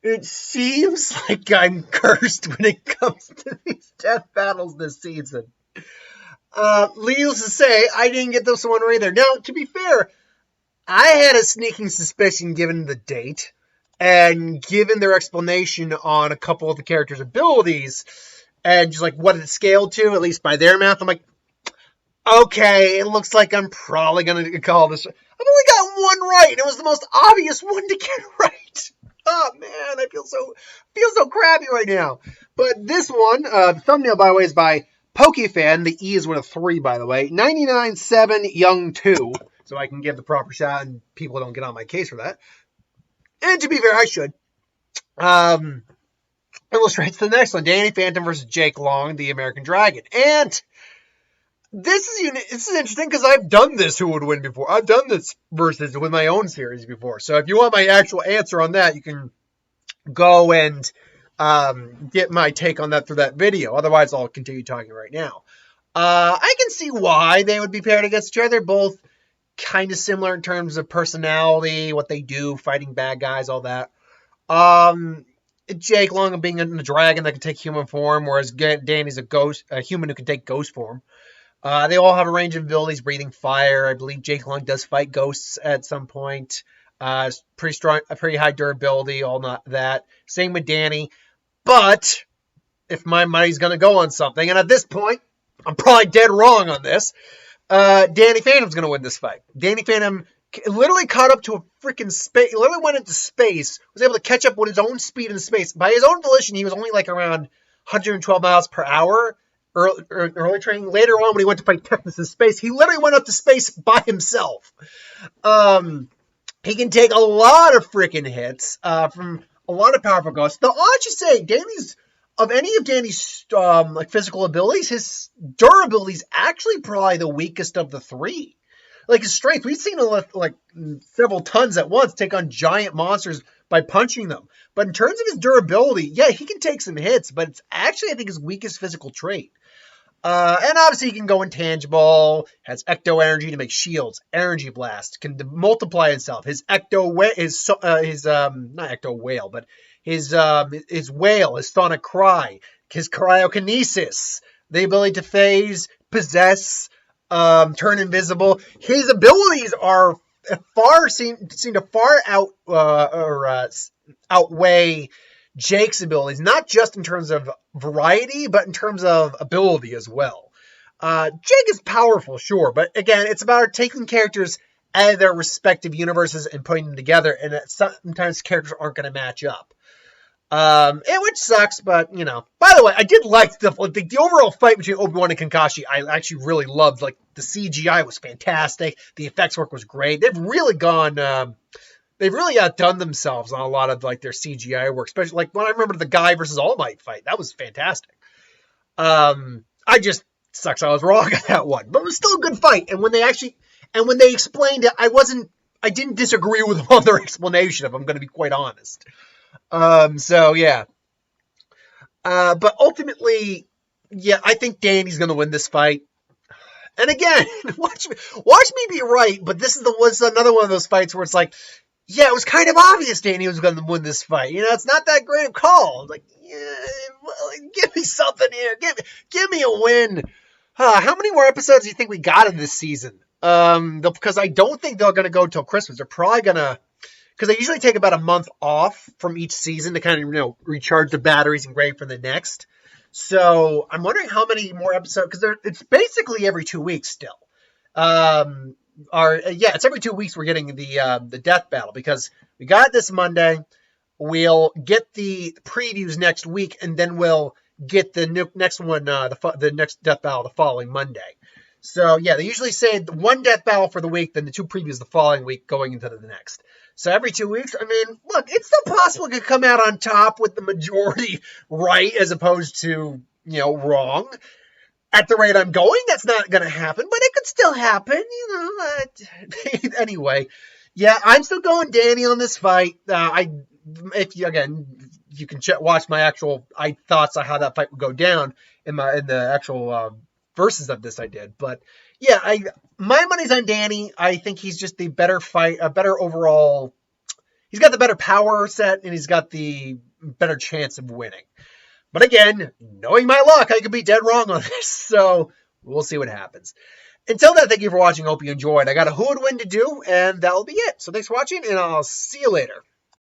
It seems like I'm cursed when it comes to these death battles this season. Needless to say, I didn't get this one either. Now, to be fair, I had a sneaking suspicion given the date and given their explanation on a couple of the characters' abilities and just like what it scaled to, at least by their math. I'm like, okay, it looks like I'm probably going to call this. I've only got one right, and it was the most obvious one to get right. Oh man, I feel so crappy right now. But this one, the thumbnail by the way is by PokeFan. The E is with a 3, by the way. 99.7 Young 2. So I can give the proper shot and people don't get on my case for that. And to be fair, I should. Illustrates the next one. Danny Phantom versus Jake Long, the American Dragon. And this is interesting because I've done this who would win before. I've done this versus with my own series before. So if you want my actual answer on that, you can go and get my take on that through that video. Otherwise, I'll continue talking right now. I can see why they would be paired against each other. They're both kind of similar in terms of personality, what they do, fighting bad guys, all that. Jake Long being a dragon that can take human form, whereas Danny's a human who can take ghost form. They all have a range of abilities, breathing fire. I believe Jake Long does fight ghosts at some point. Pretty strong, pretty high durability, all not that. Same with Danny. But if my money's going to go on something, and at this point, I'm probably dead wrong on this, Danny Phantom's going to win this fight. Danny Phantom literally caught up to a freaking space, literally went into space, was able to catch up with his own speed in space. By his own volition, he was only like around 112 miles per hour. Early training. Later on, when he went to fight Technus in space, he literally went up to space by himself. He can take a lot of freaking hits from a lot of powerful ghosts. Though I should say, of any of Danny's like physical abilities, his durability is actually probably the weakest of the three. Like his strength, we've seen him lift like several tons at once, take on giant monsters by punching them. But in terms of his durability, yeah, he can take some hits, but it's actually, I think, his weakest physical trait. And obviously he can go intangible, has ecto energy to make shields, energy blast, can multiply himself. His not ecto whale, but his whale, his sonic cry, his cryokinesis, the ability to phase, possess, turn invisible. His abilities are seem to far outweigh Jake's abilities, not just in terms of variety, but in terms of ability as well. Jake is powerful, sure, but again, it's about taking characters out of their respective universes and putting them together, and sometimes characters aren't going to match up. Which sucks, but, you know. By the way, I did like the overall fight between Obi-Wan and Kakashi. I actually really loved, like, the CGI was fantastic. The effects work was great. They've really outdone themselves on a lot of like their CGI work, especially like when I remember the Guy versus All Might fight. That was fantastic. I just sucks I was wrong on that one, but it was still a good fight. And when they explained it, I didn't disagree with them on their explanation, if I'm going to be quite honest. So yeah. But ultimately, yeah, I think Danny's going to win this fight. And again, watch me be right, but this was another one of those fights where it's like, yeah, it was kind of obvious Danny was going to win this fight. You know, it's not that great a call. Like, yeah, give me something here. Give me a win. How many more episodes do you think we got in this season? Because I don't think they're going to go till Christmas. They're probably going to, because they usually take about a month off from each season to kind of, recharge the batteries and ready for the next. So I'm wondering how many more episodes, because it's basically every 2 weeks still. It's every 2 weeks we're getting the death battle, because we got it this Monday. We'll get the previews next week, and then we'll get the next one, the next death battle the following Monday. So yeah, they usually say one death battle for the week, then the 2 previews the following week going into the next. So every 2 weeks, I mean, look, it's still possible it could come out on top with the majority right as opposed to, wrong. At the rate I'm going, that's not going to happen, but it could still happen, Anyway, yeah, I'm still going Danny on this fight. You can watch my actual thoughts on how that fight would go down in the actual verses of this I did. But yeah, my money's on Danny. I think he's just the better overall he's got the better power set and he's got the better chance of winning. But again, knowing my luck, I could be dead wrong on this. So we'll see what happens. Until then, thank you for watching. Hope you enjoyed. I got a who would win to do, and that'll be it. So thanks for watching, and I'll see you later.